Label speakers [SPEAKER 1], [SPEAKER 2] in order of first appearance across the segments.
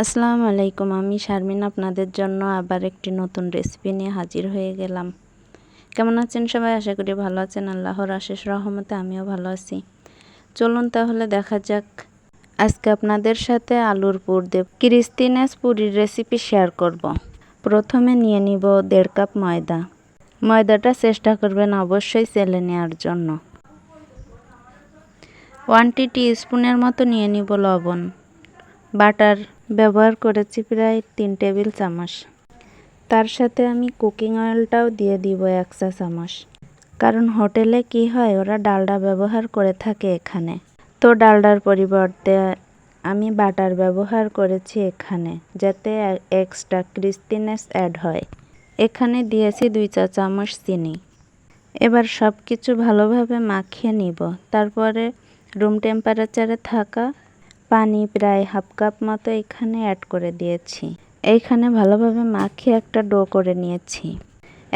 [SPEAKER 1] আসসালামু আলাইকুম। আমি শারমিন আপনাদের জন্য আবার একটি নতুন রেসিপি নিয়ে হাজির হয়ে গেলাম। কেমন আছেন সবাই? আশা করি ভালো আছেন। আল্লাহর অশেষ রহমতে আমিও ভালো আছি। চলুন তাহলে দেখা যাক। আজকে আপনাদের সাথে আলুর পুর দিয়ে ক্রিস্পিনেস পুরির রেসিপি শেয়ার করব। প্রথমে নিয়ে নিব 1.5 কাপ ময়দা। ময়দাটা চেষ্টা করবেন অবশ্যই চেলে নেওয়ার জন্য। 1 টিস্পুনের মতো নিয়ে নিব লবণ। বাটার ব্যবহার করেছি প্রায় 3 টেবিল চামচ। তার সাথে আমি কুকিং অয়েলটাও দিয়ে দিব 1 চা চামচ। কারণ হোটেলে কি হয়, ওরা ডালডা ব্যবহার করে থাকে এখানে, তো ডালডার পরিবর্তে আমি বাটার ব্যবহার করেছি এখানে, যাতে এক্সট্রা ক্রিস্পিনেস অ্যাড হয়। এখানে দিয়েছি 2 চা চামচ চিনি। এবার সব কিছু ভালোভাবে মাখিয়ে নিব। তারপরে রুম টেম্পারেচারে থাকা পানি প্রায় 1/2 কাপ মতো এখানে অ্যাড করে দিয়েছি। এইখানে ভালোভাবে মাখিয়ে একটা ডো করে নিয়েছি।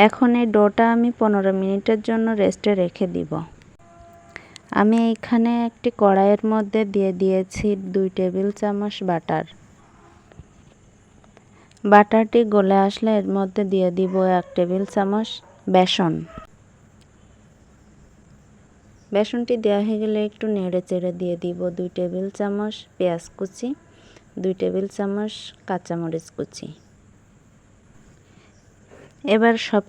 [SPEAKER 1] এখন এই ডোটা আমি 15 মিনিটের জন্য রেস্টে রেখে দিব। আমি এইখানে একটি কড়াইয়ের মধ্যে দিয়ে দিয়েছি 2 টেবিল চামচ বাটার। বাটারটি গলে আসলে এর মধ্যে দিয়ে দিব 1 টেবিল চামচ বেসন। বেসনটি দেওয়া হয়ে গেলে একটু নেড়ে চেড়ে দিয়ে দিব 2 টেবিল চামচ পেঁয়াজ কুচি, 2 টেবিল চামচ কাঁচামরিচ কুচি। এবার সব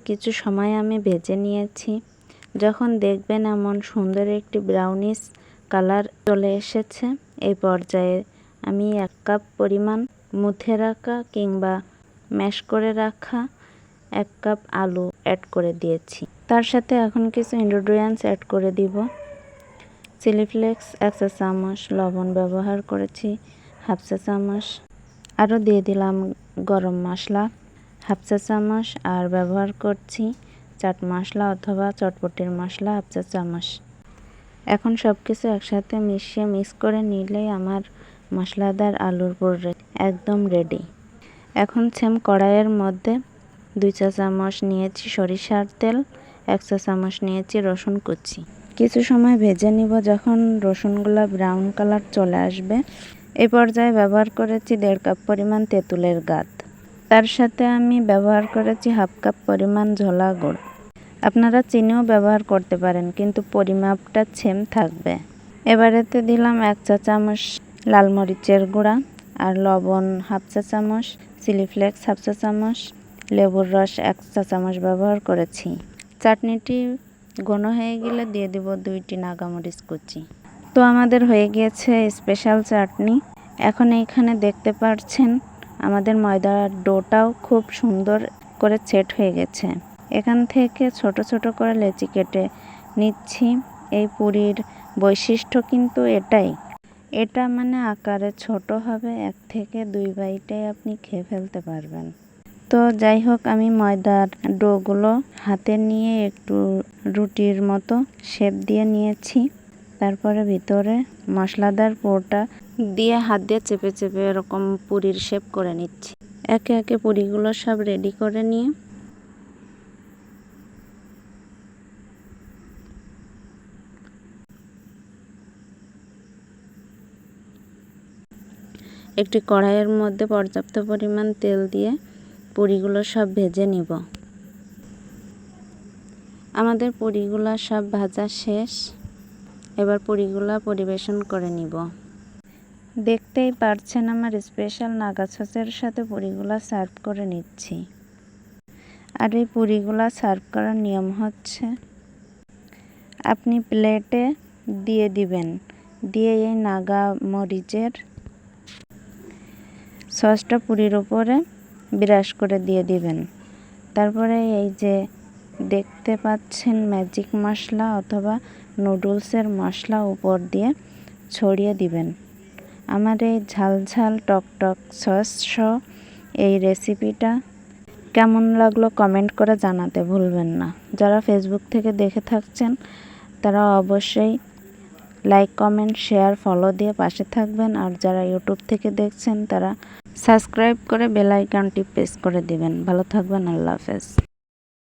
[SPEAKER 1] কিছু সময় আমি ভেজে নিয়েছি। যখন দেখবেন এমন সুন্দর একটি ব্রাউনিশ কালার চলে এসেছে, এই পর্যায়ে আমি 1 কাপ পরিমাণ মুথে রাখা কিংবা ম্যাশ করে রাখা 1 কাপ আলু অ্যাড করে দিয়েছি। তার সাথে এখন কিছু ইনগ্রেডিয়েন্টস অ্যাড করে দিব। চিলি ফ্লেক্স 1 চা চামচ, লবণ ব্যবহার করেছি 1/2 চা চামচ, আরও দিয়ে দিলাম গরম মশলা 1/2 চা চামচ, আর ব্যবহার করছি চাট মশলা অথবা চটপটির মশলা 1/2 চা চামচ। এখন সব কিছু একসাথে মিক্স করে নিলেই আমার মশলাদার আলুর পুর একদম রেডি। এখন সেম কড়াইয়ের মধ্যে 2 চা চামচ নিয়েছি সরিষার তেল, 1 চা চামচ নিয়েছি রসুন কুচি। কিছু সময় ভেজে নিব। যখন রসুনগুলো ব্রাউন কালার চলে আসবে, এই পর্যায়ে ব্যবহার করেছি 1.5 কাপ পরিমাণ তেঁতুলের গাদ। তার সাথে আমি ব্যবহার করেছি 1/2 কাপ পরিমাণ ঝোলা গুড়। আপনারা চিনিও ব্যবহার করতে পারেন, কিন্তু পরিমাপটা সেম থাকবে। এবারেতে দিলাম 1 চা চামচ লাল মরিচের গুঁড়া, আর লবণ 1/2 চা চামচ, চিলি ফ্লেক্স 1/2 চা চামচ, লেবুর রস 1 চা চামচ ব্যবহার করেছি। চাটনিটি ঘন হয়ে গেলে দিয়ে দিব 2টি নাগামরিচ কুচি। তো আমাদের হয়ে গিয়েছে স্পেশাল চাটনি। এখন এইখানে দেখতে পাচ্ছেন আমাদের ময়দার ডোটাও খুব সুন্দর করে সেট হয়ে গেছে। এখান থেকে ছোট ছোট করে লেচি কেটে নিচ্ছি। এই পুরির বৈশিষ্ট্য কিন্তু এটাই, এটা মানে আকারে ছোট হবে, 1 থেকে 2 বাইটে আপনি খেয়ে ফেলতে পারবেন। তো যাই হোক, আমি ময়দার ডোগুলো হাতে নিয়ে একটু রুটির মতো শেপ দিয়ে নিয়েছি। তারপরে ভিতরে মশলাদার পুরটা দিয়ে হাত দিয়ে চেপে চেপে এরকম পুরির শেপ করে নিচ্ছি। একে একে পুরিগুলো সব রেডি করে নিয়ে একটি কড়াইয়ের মধ্যে পর্যাপ্ত পরিমাণ তেল দিয়ে পুরিগুলো সব ভেজে নিব। আমাদের পুরিগুলো সব ভাজা শেষ। এবার পুরিগুলো পরিবেশন করে নিব। দেখতেই পারছেন আমার স্পেশাল নাগা সসের সাথে পুরিগুলো সার্ভ করে নিচ্ছি। আর এই পুরিগুলো সার্ভ করার নিয়ম হচ্ছে, আপনি প্লেটে দিয়ে দিবেন, দিয়ে এই নাগা মরিচের সসটা পুরির উপরে বিরাজ করে দিয়ে দিবেন। তারপরে এই যে দেখতে পাচ্ছেন ম্যাজিক মশলা অথবা নুডলসের মশলা উপর দিয়ে ছড়িয়ে দিবেন। আমার এই ঝাল ঝাল টকটক সস সহ এই রেসিপিটা কেমন লাগলো কমেন্ট করে জানাতে ভুলবেন না। যারা ফেসবুক থেকে দেখে থাকছেন তারা অবশ্যই লাইক, কমেন্ট, শেয়ার, ফলো দিয়ে পাশে থাকবেন। আর যারা ইউটিউব থেকে দেখছেন তারা সাবস্ক্রাইব করে বেল আইকনটি প্রেস করে দিবেন। ভালো থাকবেন। আল্লাহ হাফেজ।